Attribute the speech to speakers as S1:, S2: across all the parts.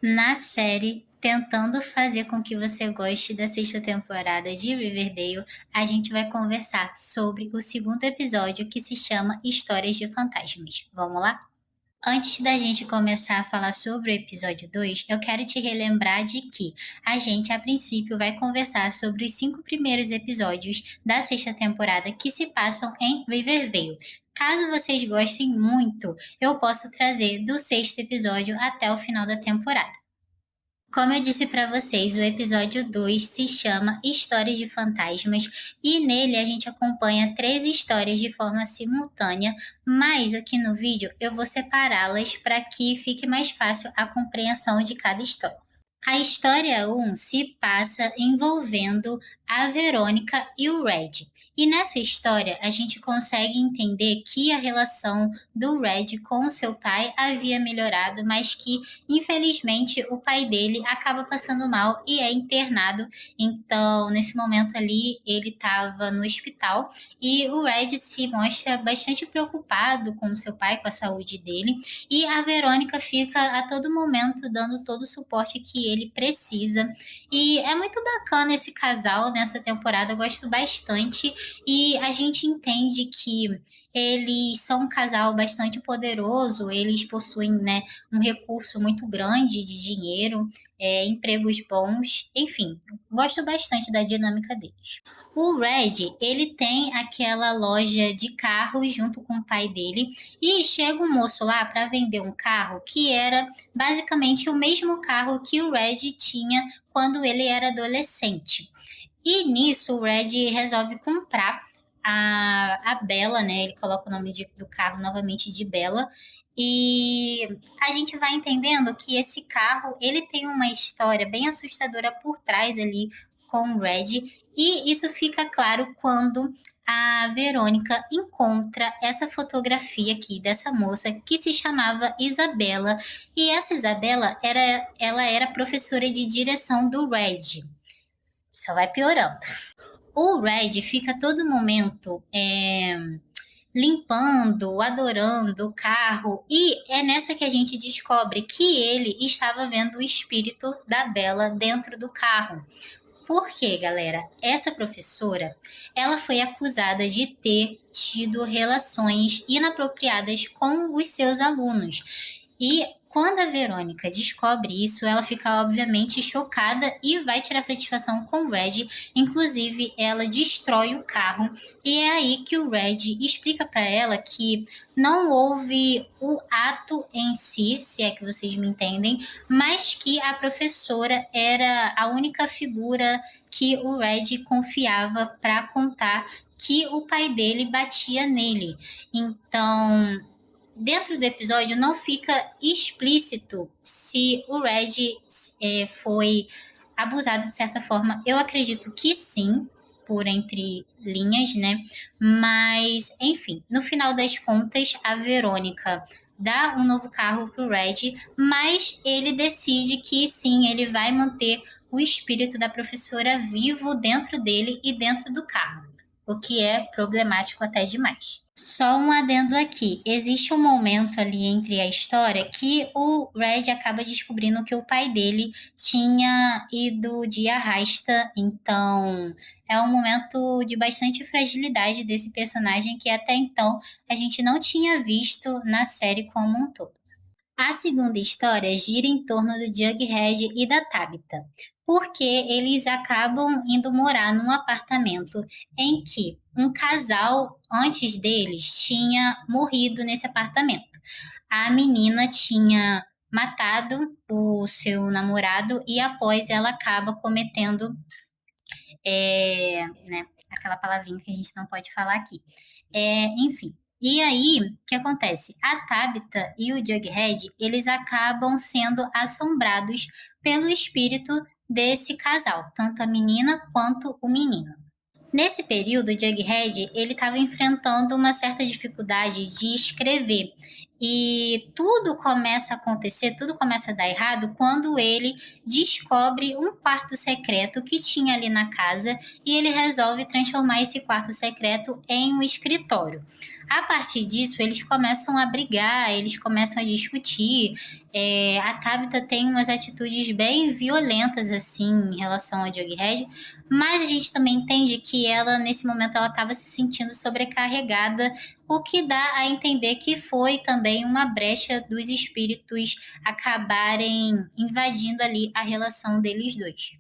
S1: Na série, tentando fazer com que você goste da sexta temporada de Riverdale, a gente vai conversar sobre o segundo episódio que se chama Histórias de Fantasmas. Vamos lá? Antes da gente começar a falar sobre o episódio 2, eu quero te relembrar de que a gente, a princípio, vai conversar sobre os 5 primeiros episódios da sexta temporada que se passam em Riverdale. Caso vocês gostem muito, eu posso trazer do sexto episódio até o final da temporada. Como eu disse para vocês, o episódio 2 se chama Histórias de Fantasmas e nele a gente acompanha 3 histórias de forma simultânea, mas aqui no vídeo eu vou separá-las para que fique mais fácil a compreensão de cada história. A história 1 se passa envolvendo a Verônica e o Red. E nessa história a gente consegue entender que a relação do Red com o seu pai havia melhorado, mas que infelizmente o pai dele acaba passando mal e é internado. Então, nesse momento ali, ele estava no hospital e o Red se mostra bastante preocupado com o seu pai, com a saúde dele, e a Verônica fica a todo momento dando todo o suporte que ele precisa. E é muito bacana esse casal nessa temporada, eu gosto bastante. E a gente entende que eles são um casal bastante poderoso, eles possuem, né, um recurso muito grande de dinheiro, empregos bons, enfim, gosto bastante da dinâmica deles. O Red, ele tem aquela loja de carros junto com o pai dele e chega um moço lá para vender um carro que era basicamente o mesmo carro que o Red tinha quando ele era adolescente. E nisso o Red resolve comprar a Bella, né? Ele coloca o nome do carro novamente de Bella. E a gente vai entendendo que esse carro ele tem uma história bem assustadora por trás ali com o Red. E isso fica claro quando a Verônica encontra essa fotografia aqui dessa moça que se chamava Isabela. E essa Isabela ela era professora de direção do Red. Só vai piorando. O Red fica a todo momento limpando, adorando o carro, e é nessa que a gente descobre que ele estava vendo o espírito da Bella dentro do carro. Por quê, galera? Essa professora, ela foi acusada de ter tido relações inapropriadas com os seus alunos. E quando a Verônica descobre isso, ela fica obviamente chocada e vai tirar satisfação com o Red. Inclusive, ela destrói o carro e é aí que o Red explica para ela que não houve o ato em si, se é que vocês me entendem, mas que a professora era a única figura que o Red confiava para contar que o pai dele batia nele. Então, dentro do episódio não fica explícito se o Red foi abusado de certa forma. Eu acredito que sim, por entre linhas, né? Mas, enfim, no final das contas, a Verônica dá um novo carro pro Red, mas ele decide que sim, ele vai manter o espírito da professora vivo dentro dele e dentro do carro, o que é problemático até demais. Só um adendo aqui, existe um momento ali entre a história que o Red acaba descobrindo que o pai dele tinha ido de arrasta, então é um momento de bastante fragilidade desse personagem que até então a gente não tinha visto na série como um todo. A segunda história gira em torno do Jughead e da Tabitha, porque eles acabam indo morar num apartamento em que um casal antes deles tinha morrido nesse apartamento. A menina tinha matado o seu namorado e após ela acaba cometendo, né, aquela palavrinha que a gente não pode falar aqui. Enfim, e aí, o que acontece? A Tabitha e o Jughead, eles acabam sendo assombrados pelo espírito desse casal, tanto a menina quanto o menino. Nesse período, o Jughead ele estava enfrentando uma certa dificuldade de escrever e tudo começa a acontecer, tudo começa a dar errado quando ele descobre um quarto secreto que tinha ali na casa e ele resolve transformar esse quarto secreto em um escritório. A partir disso, eles começam a brigar, eles começam a discutir. A Tabitha tem umas atitudes bem violentas, assim, em relação ao Jughead, mas a gente também entende que ela, nesse momento, ela estava se sentindo sobrecarregada, o que dá a entender que foi também uma brecha dos espíritos acabarem invadindo ali a relação deles dois.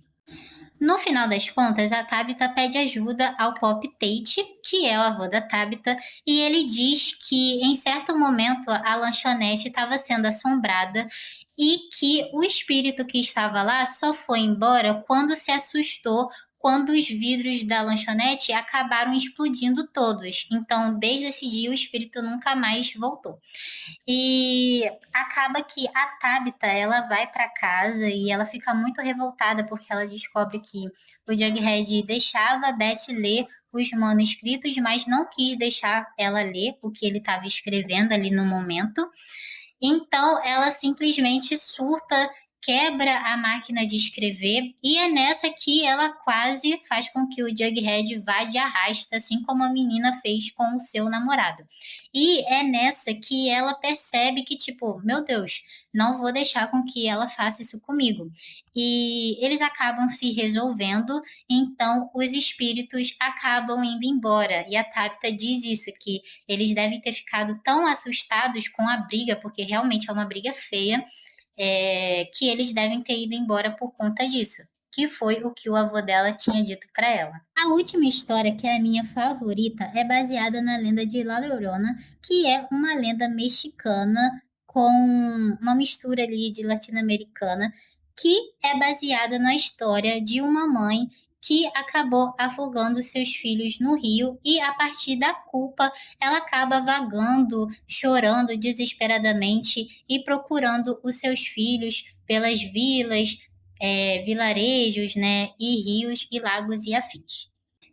S1: No final das contas, a Tabitha pede ajuda ao Pop Tate, que é o avô da Tabitha, e ele diz que em certo momento a lanchonete estava sendo assombrada e que o espírito que estava lá só foi embora quando se assustou quando os vidros da lanchonete acabaram explodindo todos. Então, desde esse dia, o espírito nunca mais voltou. E acaba que a Tabitha, ela vai para casa e ela fica muito revoltada porque ela descobre que o Jughead deixava a Beth ler os manuscritos, mas não quis deixar ela ler o que ele estava escrevendo ali no momento. Então ela simplesmente surta, quebra a máquina de escrever e é nessa que ela quase faz com que o Jughead vá de arrasta, assim como a menina fez com o seu namorado. E é nessa que ela percebe que, tipo, meu Deus, não vou deixar com que ela faça isso comigo. E eles acabam se resolvendo, então os espíritos acabam indo embora. E a Tabitha diz isso, que eles devem ter ficado tão assustados com a briga, porque realmente é uma briga feia, que eles devem ter ido embora por conta disso, que foi o que o avô dela tinha dito para ela. A última história, que é a minha favorita, é baseada na lenda de La Llorona, que é uma lenda mexicana com uma mistura ali de latino-americana, que é baseada na história de uma mãe que acabou afogando seus filhos no rio e, a partir da culpa, ela acaba vagando, chorando desesperadamente e procurando os seus filhos pelas vilas, vilarejos, né, e rios e lagos e afins.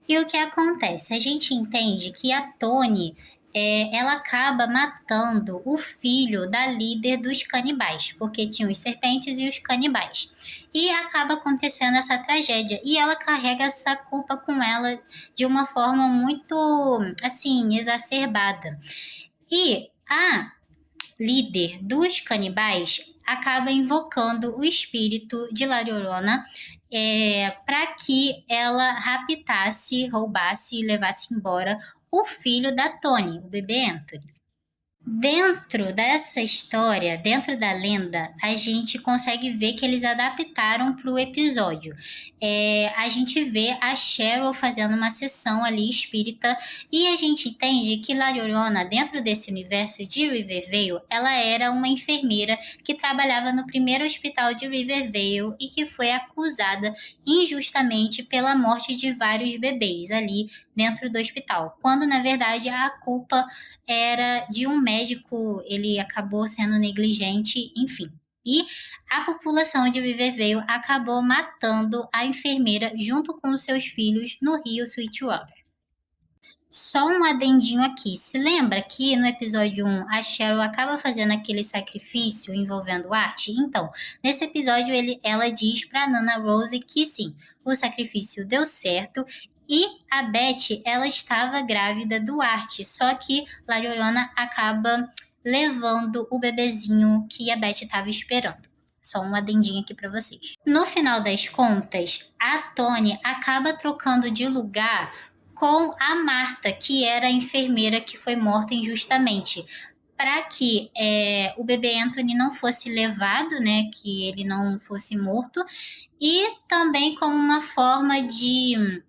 S1: E o que acontece? A gente entende que a Tony, ela acaba matando o filho da líder dos canibais, porque tinha os serpentes e os canibais. E acaba acontecendo essa tragédia. E ela carrega essa culpa com ela de uma forma muito, assim, exacerbada. E a líder dos canibais acaba invocando o espírito de La Llorona para que ela raptasse, roubasse e levasse embora o filho da Tony, o bebê Anthony. Dentro dessa história, dentro da lenda, a gente consegue ver que eles adaptaram para o episódio. A gente vê a Cheryl fazendo uma sessão ali espírita e a gente entende que La Llorona, dentro desse universo de Riverdale, ela era uma enfermeira que trabalhava no primeiro hospital de Riverdale e que foi acusada injustamente pela morte de vários bebês ali dentro do hospital, quando na verdade a culpa era de um médico, ele acabou sendo negligente, enfim. E a população de Riverdale acabou matando a enfermeira junto com os seus filhos no rio Sweetwater. Só um adendinho aqui. Se lembra que no episódio 1 a Cheryl acaba fazendo aquele sacrifício envolvendo arte? Então, nesse episódio ela diz para Nana Rose que sim, o sacrifício deu certo e a Beth, ela estava grávida do Art, só que La Llorona acaba levando o bebezinho que a Beth estava esperando. Só um adendinho aqui para vocês. No final das contas, a Tony acaba trocando de lugar com a Marta, que era a enfermeira que foi morta injustamente, para que o bebê Anthony não fosse levado, né, que ele não fosse morto, e também como uma forma de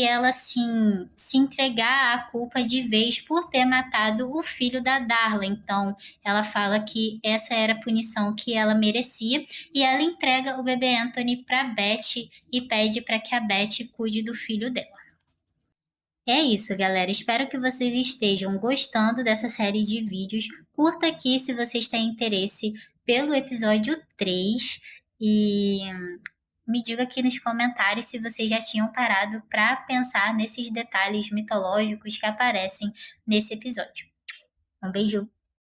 S1: ela assim, se entregar à culpa de vez por ter matado o filho da Darla. Então, ela fala que essa era a punição que ela merecia e ela entrega o bebê Anthony para Beth e pede para que a Beth cuide do filho dela. É isso, galera. Espero que vocês estejam gostando dessa série de vídeos. Curta aqui se vocês têm interesse pelo episódio 3 e me diga aqui nos comentários se vocês já tinham parado para pensar nesses detalhes mitológicos que aparecem nesse episódio. Um beijo!